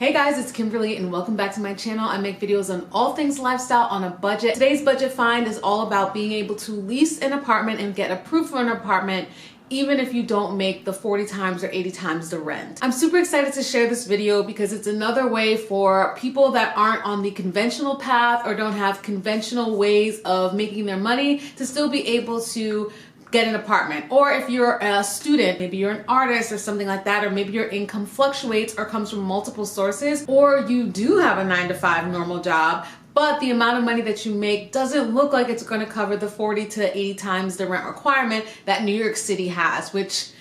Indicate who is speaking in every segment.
Speaker 1: Hey guys, it's Kimberlee and welcome back to my channel. I make videos on all things lifestyle on a budget. Today's budget find is all about being able to lease an apartment and get approved for an apartment even if you don't make the 40 times or 80 times the rent. I'm super excited to share this video because it's another way for people that aren't on the conventional path or don't have conventional ways of making their money to still be able to get an apartment. Or if you're a student, maybe you're an artist or something like that, or maybe your income fluctuates or comes from multiple sources, or you do have a 9-to-5 normal job, but the amount of money that you make doesn't look like it's going to cover the 40 to 80 times the rent requirement that New York City has, which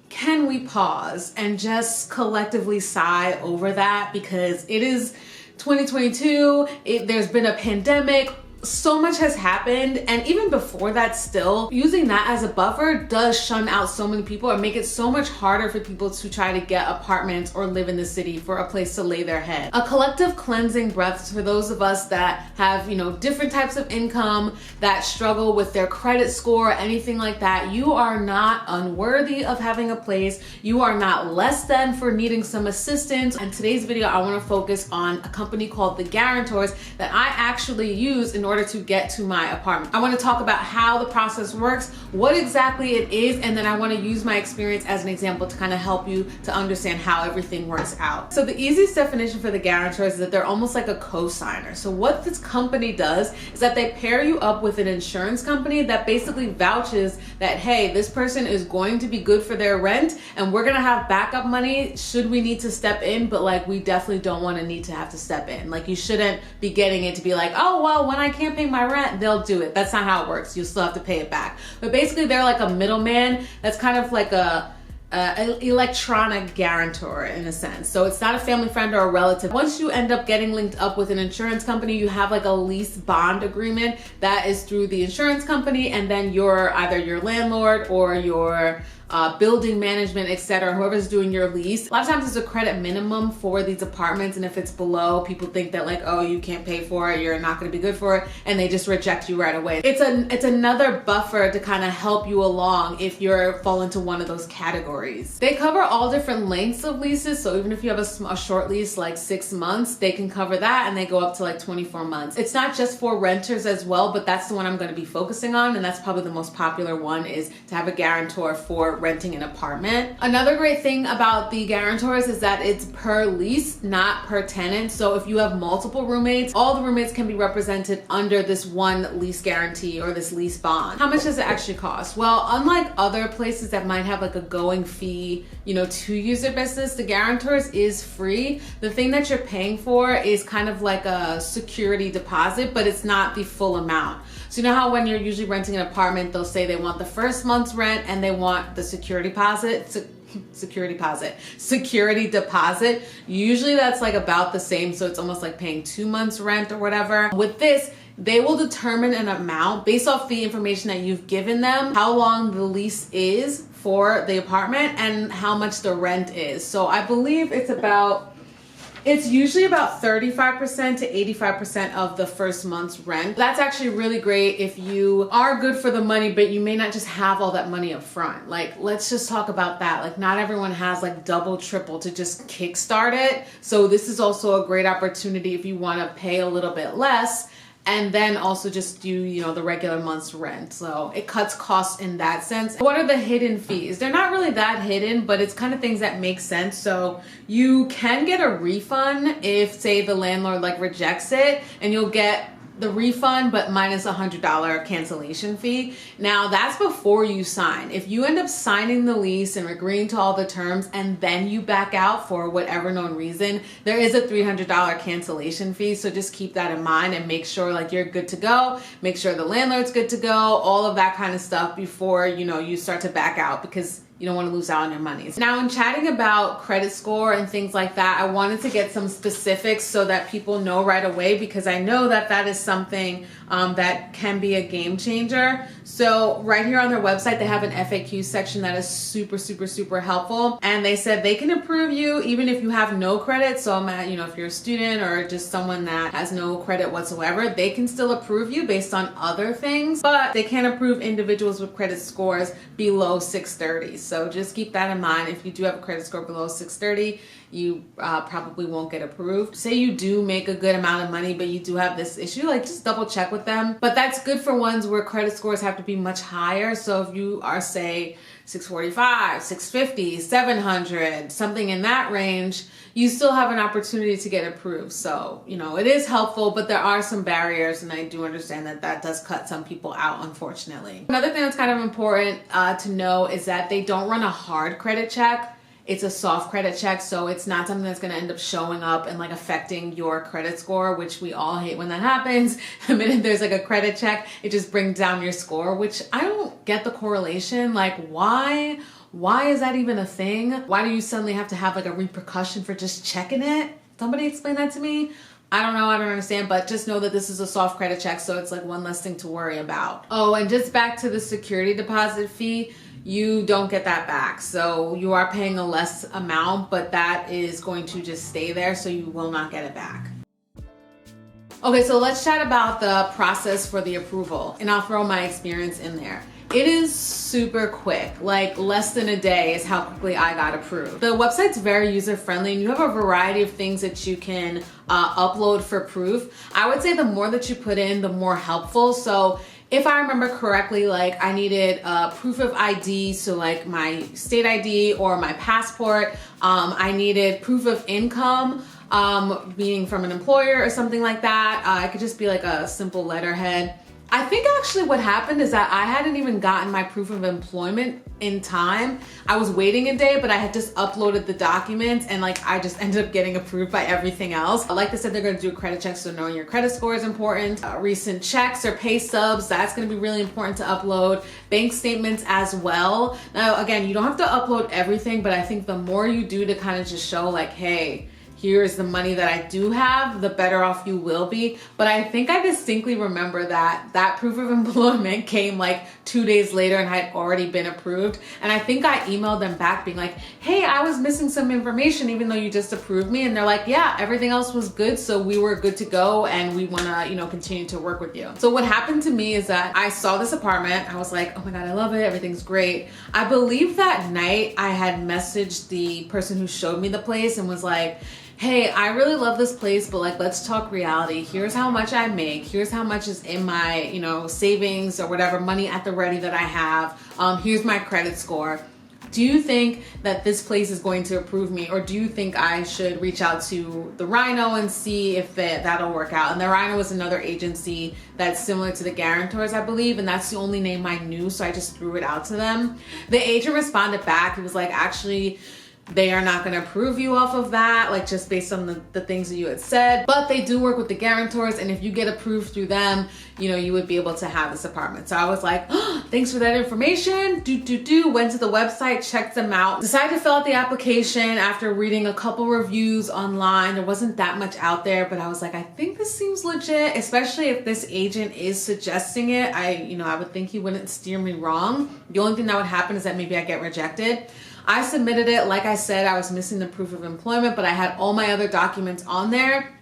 Speaker 1: can we pause and just collectively sigh over that? Because it is 2022, there's been a pandemic, so much has happened, and even before that still, using that as a buffer does shun out so many people or make it so much harder for people to try to get apartments or live in the city for a place to lay their head. A collective cleansing breath for those of us that have, different types of income, that struggle with their credit score, anything like that. You are not unworthy of having a place. You are not less than for needing some assistance. And today's video, I want to focus on a company called the Guarantors that I actually use in order to get to my apartment. I want to talk about how the process works, what exactly it is, and then I want to use my experience as an example to kind of help you to understand how everything works out. So the easiest definition for the Guarantors is that they're almost like a co-signer. So what this company does is that they pair you up with an insurance company that basically vouches that, hey, this person is going to be good for their rent and we're going to have backup money should we need to step in, but like we definitely don't want to need to have to step in. Like you shouldn't be getting it to be like, oh, well, when I can't pay my rent, they'll do it. That's not how it works. You'll still have to pay it back. But basically they're like a middleman that's kind of like an electronic guarantor in a sense. So it's not a family friend or a relative. Once you end up getting linked up with an insurance company, you have like a lease bond agreement that is through the insurance company, and then you're either your landlord or your building management, etc., whoever's doing your lease. A lot of times there's a credit minimum for these apartments, and if it's below, people think that like, oh, you can't pay for it, you're not going to be good for it, and they just reject you right away. It's another buffer to kind of help you along if you're fall into one of those categories. They cover all different lengths of leases, so even if you have a short lease like 6 months, they can cover that, and they go up to like 24 months. It's not just for renters as well, but that's the one I'm going to be focusing on, and that's probably the most popular one, is to have a guarantor for renting an apartment. Another great thing about the Guarantors is that it's per lease, not per tenant. So if you have multiple roommates, all the roommates can be represented under this one lease guarantee or this lease bond. How much does it actually cost? Well, unlike other places that might have like a going fee, to use their business, the Guarantors is free. The thing that you're paying for is kind of like a security deposit, but it's not the full amount. So you know how when you're usually renting an apartment, they'll say they want the first month's rent and they want the security deposit. Usually that's like about the same. So it's almost like paying 2 months rent or whatever. With this, they will determine an amount based off the information that you've given them, how long the lease is for the apartment and how much the rent is. So I believe it's usually about 35% to 85% of the first month's rent. That's actually really great if you are good for the money, but you may not just have all that money up front. Like, let's just talk about that. Like, not everyone has like double, triple to just kickstart it. So this is also a great opportunity if you want to pay a little bit less and then also just do, the regular month's rent. So it cuts costs in that sense. What are the hidden fees? They're not really that hidden, but it's kind of things that make sense. So you can get a refund if, say, the landlord like rejects it, and you'll get the refund but minus $100 cancellation fee. Now that's before you sign. If you end up signing the lease and agreeing to all the terms and then you back out for whatever known reason, there is a $300 cancellation fee. So just keep that in mind and make sure like you're good to go. Make sure the landlord's good to go, all of that kind of stuff before you start to back out, because you don't want to lose out on your money. Now, in chatting about credit score and things like that, I wanted to get some specifics so that people know right away, because I know that that is something that can be a game changer. So right here on their website, they have an FAQ section that is super, super, super helpful. And they said they can approve you even if you have no credit. So if you're a student or just someone that has no credit whatsoever, they can still approve you based on other things, but they can't approve individuals with credit scores below 630. So just keep that in mind. If you do have a credit score below 630, you probably won't get approved. Say you do make a good amount of money, but you do have this issue, like just double check with them. But that's good for ones where credit scores have to be much higher. So if you are, say, 645, 650, 700, something in that range, you still have an opportunity to get approved. So, you know, it is helpful, but there are some barriers, and I do understand that that does cut some people out, unfortunately. Another thing that's kind of important to know is that they don't run a hard credit check. It's a soft credit check, so it's not something that's gonna end up showing up and like affecting your credit score, which we all hate when that happens. The minute there's like a credit check, it just brings down your score, which I don't get the correlation. Like, why is that even a thing? Why do you suddenly have to have like a repercussion for just checking it? Somebody explain that to me. I don't know, I don't understand, but just know that this is a soft credit check, so it's like one less thing to worry about. Oh, and just back to the security deposit fee, you don't get that back. So you are paying a less amount, but that is going to just stay there, so you will not get it back. Okay, so let's chat about the process for the approval, and I'll throw my experience in there. It is super quick, like less than a day is how quickly I got approved. The website's very user-friendly, and you have a variety of things that you can upload for proof. I would say the more that you put in, the more helpful. So if I remember correctly, like I needed proof of ID, so like my state ID or my passport. I needed proof of income, being from an employer or something like that. It could just be like a simple letterhead. I think actually what happened is that I hadn't even gotten my proof of employment in time. I was waiting a day, but I had just uploaded the documents, and like I just ended up getting approved by everything else. Like I said, they're gonna do a credit check, so knowing your credit score is important. Recent checks or pay stubs, that's gonna be really important to upload. Bank statements as well. Now, again, you don't have to upload everything, but I think the more you do to kind of just show like, hey, here's the money that I do have, the better off you will be. But I think I distinctly remember that that proof of employment came like 2 days later and had already been approved. And I think I emailed them back being like, hey, I was missing some information even though you just approved me. And they're like, yeah, everything else was good, so we were good to go and we wanna, you know, continue to work with you. So what happened to me is that I saw this apartment, I was like, oh my God, I love it, everything's great. I believe that night I had messaged the person who showed me the place and was like, hey, I really love this place, but like, let's talk reality. Here's how much I make. Here's how much is in my, you know, savings or whatever, money at the ready that I have. Here's my credit score. Do you think that this place is going to approve me, or do you think I should reach out to the Rhino and see if that'll work out? And the Rhino is another agency that's similar to the Guarantors, I believe, and that's the only name I knew, so I just threw it out to them. The agent responded back. He was like, actually, they are not going to approve you off of that, like just based on the things that you had said, but they do work with the Guarantors, and if you get approved through them, you know, you would be able to have this apartment. So I was like, oh, thanks for that information. Went to the website, checked them out, decided to fill out the application after reading a couple reviews online. There wasn't that much out there, but I was like, I think this seems legit, especially if this agent is suggesting it. I would think he wouldn't steer me wrong. The only thing that would happen is that maybe I get rejected. I submitted it. Like I said, I was missing the proof of employment, but I had all my other documents on there.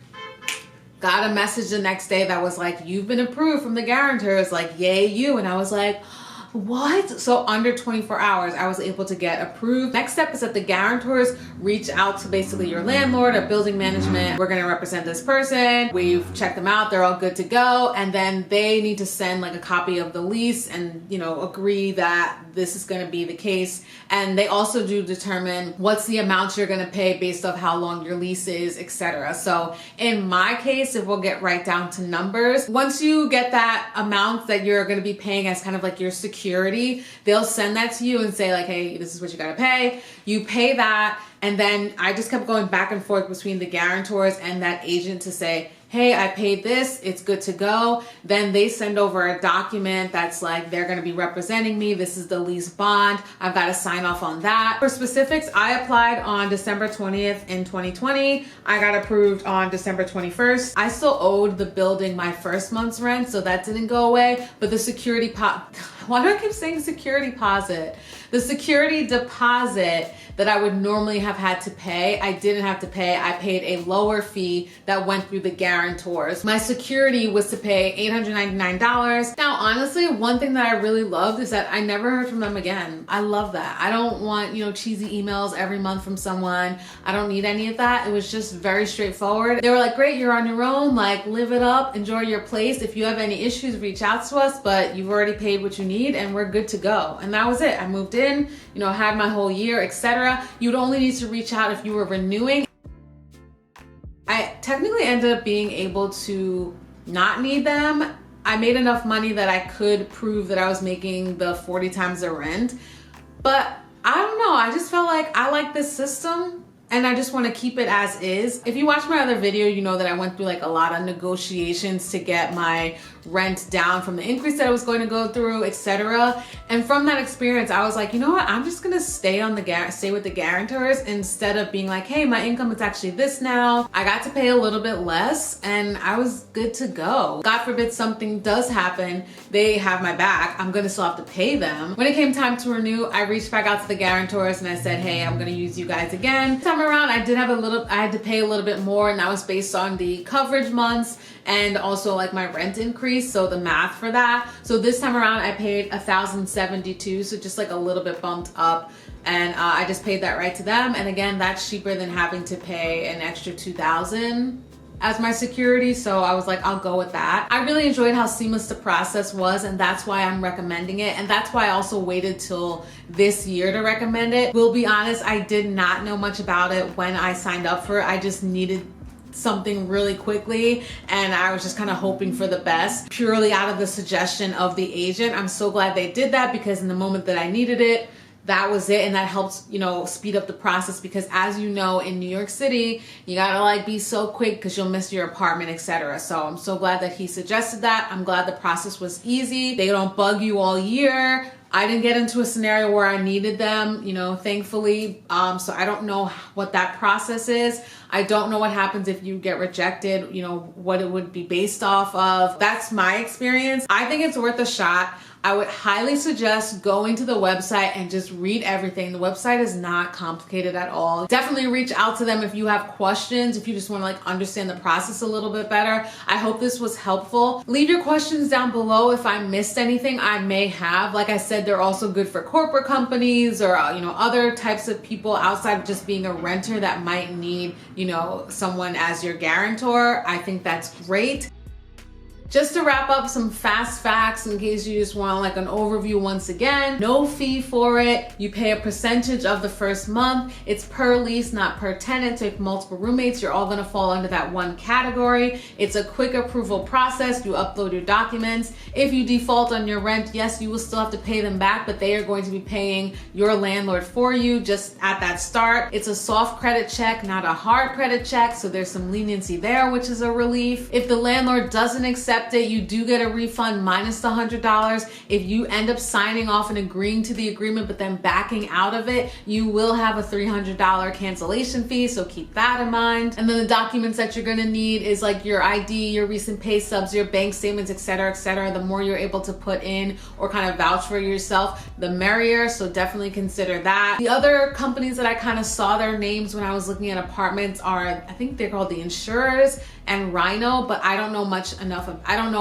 Speaker 1: Got a message the next day that was like, you've been approved from the Guarantors, like, yay you. And I was like, what? So under 24 hours, I was able to get approved. Next step is that the Guarantors reach out to basically your landlord or building management. We're gonna represent this person. We've checked them out, they're all good to go. And then they need to send like a copy of the lease and, you know, agree that this is gonna be the case. And they also do determine what's the amount you're gonna pay based off how long your lease is, etc. So in my case, if we'll get right down to numbers, once you get that amount that you're gonna be paying as kind of like your security, they'll send that to you and say like, hey, this is what you gotta pay. You pay that, and then I just kept going back and forth between the Guarantors and that agent to say, hey, I paid this, it's good to go. Then they send over a document that's like, they're gonna be representing me, this is the lease bond, I've gotta sign off on that. For specifics, I applied on December 20th in 2020. I got approved on December 21st. I still owed the building my first month's rent, so that didn't go away, but the security why do I keep saying security deposit? The security deposit that I would normally have had to pay, I didn't have to pay. I paid a lower fee that went through the guarantors. My security was to pay $899. Now, honestly, one thing that I really loved is that I never heard from them again. I love that. I don't want, cheesy emails every month from someone. I don't need any of that. It was just very straightforward. They were like, great, you're on your own, like live it up, enjoy your place. If you have any issues, reach out to us, but you've already paid what you need and we're good to go. And that was it. I moved in, had my whole year, etc. You'd only need to reach out if you were renewing. I technically ended up being able to not need them. I made enough money that I could prove that I was making the 40 times the rent. But I don't know, I just felt like I like this system and I just want to keep it as is. If you watch my other video, you know that I went through like a lot of negotiations to get my rent down from the increase that I was going to go through, etc. And from that experience, I was like, you know what? I'm just gonna stay with the guarantors instead of being like, hey, my income is actually this now. I got to pay a little bit less and I was good to go. God forbid something does happen, they have my back. I'm gonna still have to pay them. When it came time to renew, I reached back out to the guarantors and I said, hey, I'm gonna use you guys again. This time around, I had to pay a little bit more, and that was based on the coverage months and also like my rent increase, so the math for that. So this time around I paid $1,072, so just like a little bit bumped up, and I just paid that right to them. And again, that's cheaper than having to pay an extra $2,000 as my security, so I was like, I'll go with that. I really enjoyed how seamless the process was, and that's why I'm recommending it, and that's why I also waited till this year to recommend it. We'll be honest, I did not know much about it when I signed up for it. I just needed something really quickly and I was just kind of hoping for the best purely out of the suggestion of the agent. I'm so glad they did that, because in the moment that I needed it, that was it, and that helps, speed up the process, because as you know, in New York City, you gotta like be so quick because you'll miss your apartment, etc. So I'm so glad that he suggested that. I'm glad the process was easy. They don't bug you all year. I didn't get into a scenario where I needed them, thankfully. So I don't know what that process is. I don't know what happens if you get rejected, what it would be based off of. That's my experience. I think it's worth a shot. I would highly suggest going to the website and just read everything. The website is not complicated at all. Definitely reach out to them if you have questions, if you just want to like understand the process a little bit better. I hope this was helpful. Leave your questions down below if I missed anything. I may have. Like I said, they're also good for corporate companies or other types of people outside of just being a renter that might need someone as your guarantor. I think that's great. Just to wrap up, some fast facts in case you just want like an overview once again. No fee for it. You pay a percentage of the first month. It's per lease, not per tenant. So if multiple roommates, you're all gonna fall under that one category. It's a quick approval process. You upload your documents. If you default on your rent, yes, you will still have to pay them back, but they are going to be paying your landlord for you just at that start. It's a soft credit check, not a hard credit check. So there's some leniency there, which is a relief. If the landlord doesn't accept it, you do get a refund minus the $100. If you end up signing off and agreeing to the agreement but then backing out of it, you will have a $300 cancellation fee, so keep that in mind. And then the documents that you're gonna need is like your ID, your recent pay stubs, your bank statements, etc., etc. The more you're able to put in or kind of vouch for yourself, the merrier, so definitely consider that. The other companies that I kind of saw their names when I was looking at apartments are, I think they're called the insurers and Rhino, but I don't know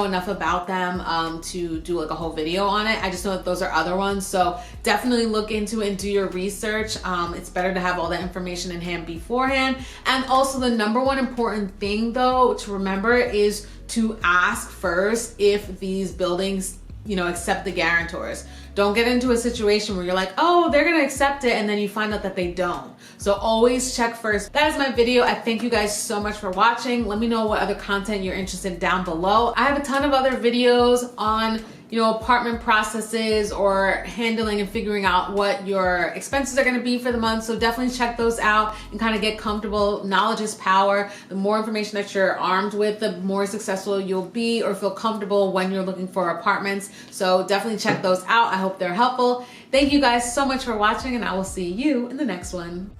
Speaker 1: enough about them to do like a whole video on it. I just know that those are other ones, so definitely look into it and do your research. It's better to have all that information in hand beforehand. And also the number one important thing though to remember is to ask first if these buildings accept the guarantors. Don't get into a situation where you're like, oh, they're gonna accept it, and then you find out that they don't. So always check first. That is my video. I thank you guys so much for watching. Let me know what other content you're interested in down below. I have a ton of other videos on apartment processes or handling and figuring out what your expenses are going to be for the month. So definitely check those out and kind of get comfortable. Knowledge is power. The more information that you're armed with, the more successful you'll be or feel comfortable when you're looking for apartments. So definitely check those out. I hope they're helpful. Thank you guys so much for watching, and I will see you in the next one.